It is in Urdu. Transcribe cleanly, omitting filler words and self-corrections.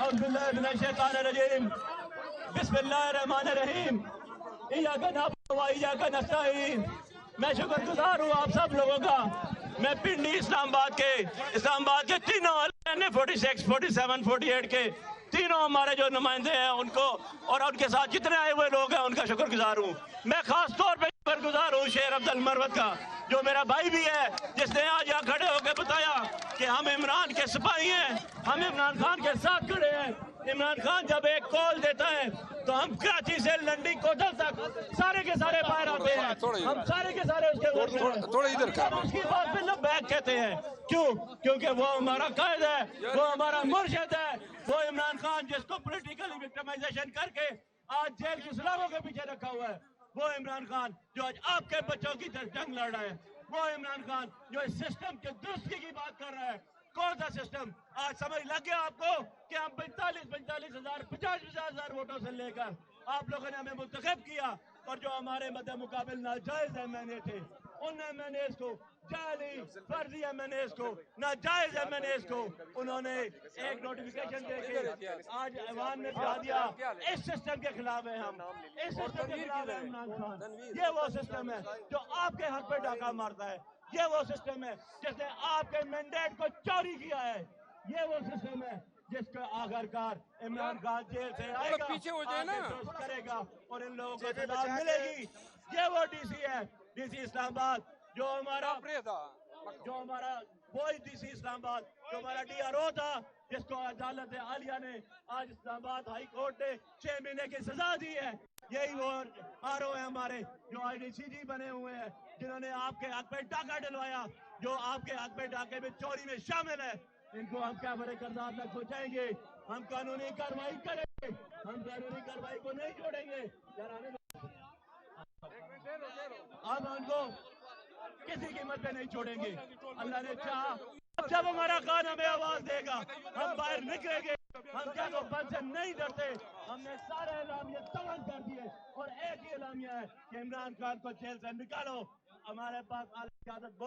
أعوذ بالله من الشيطان الرجيم بسم الله الرحمن الرحیم ایاک نعبد و ایاک نستعین. میں شکر گزار ہوں آپ سب لوگوں کا. میں پنڈی اسلام آباد کے تینوں 46 47 48 کے تینوں ہمارے جو نمائندے ہیں ان کو اور ان کے ساتھ جتنے آئے ہوئے لوگ ہیں ان کا شکر گزار ہوں. میں خاص طور پہ شکر گزار ہوں شیر عبد المروت کا جو میرا بھائی بھی ہے, جس نے آج یہاں کھڑے ہو کے بتایا کہ ہم عمران کے سپاہی ہیں, ہم عمران خان کے ساتھ کھڑے ہیں. عمران خان جب ایک کال دیتا ہے تو ہم کراچی سے لنڈی کوٹل تک سارے کے سارے باہر آتے ہیں, ہم سارے کے سارے اس کے اس کی بات پہ لبیک کہتے ہیں. کیوں؟ کیونکہ وہ ہمارا قائد ہے, وہ ہمارا مرشد ہے, وہ عمران خان جس کو پولیٹیکل وکٹمائزیشن کر کے آج جیل کی سلاخوں کے پیچھے رکھا ہوا ہے, وہ عمران خان جو آج آپ کے بچوں کی جنگ لڑ رہا ہے, وہ عمران خان جو اس سسٹم کے درستی کی بات کر رہا ہے. کون سا سسٹم؟ آج سمجھ لگ گیا آپ کو کہ ہم 45,000 50,000 ووٹوں سے لے کر آپ لوگوں نے ہمیں منتخب کیا, اور جو ہمارے مد مقابل ناجائز ایم این اے تھے ان ایم این ایز کو, جعلی فرضی ایم این ایز کو, ناجائز ایم این ایز کو انہوں نے ایک نوٹیفیکیشن دے کے آج ایوان میں بٹھا دیا. اس سسٹم کے خلاف ہیں ہم, اس سسٹم کے خلاف ہے عمران خان. یہ وہ سسٹم ہے جو آپ کے حق پہ ڈاکہ مارتا ہے, یہ وہ سسٹم ہے جس نے آپ کے مینڈیٹ کو چوری کیا ہے, یہ وہ سسٹم ہے جس کا آخرکار عمران خان جیل سے آئے گا, درست کرے گا اور ان لوگوں کو سزا ملے گی. یہ وہ ڈی سی ہے, ڈی سی اسلام آباد جو ہمارا وہی ڈی سی اسلام آباد جو ہمارا ڈی آر او تھا, جس کو عدالت عالیہ نے آج اسلام آباد ہائی کورٹ نے 6 مہینے کی سزا دی ہے. یہی وہ آر او ہیں ہمارے جو آئی ڈی سی جی بنے ہوئے ہیں, جنہوں نے آپ کے حق پہ ڈاکہ ڈلوایا, جو آپ کے حق پہ ڈاکے میں چوری میں شامل ہے. ان کو ہم کیا برے کردار تک پہنچائیں گے, ہم قانونی کارروائی کریں گے, ہم قانونی کارروائی کو نہیں چھوڑیں گے. ہم ان کو کسی قیمت پہ نہیں چھوڑیں گے. اللہ نے چاہا جب ہمارا خان ہمیں آواز دے گا ہم باہر نکلیں گے. ہم کیا تو بند سے نہیں ڈرتے. ہم نے سارے اعلامیے طبع کر دیے اور ایک ہی اعلامیہ ہے کہ عمران خان کو جیل سے نکالو. ہمارے پاس اعلی قیادت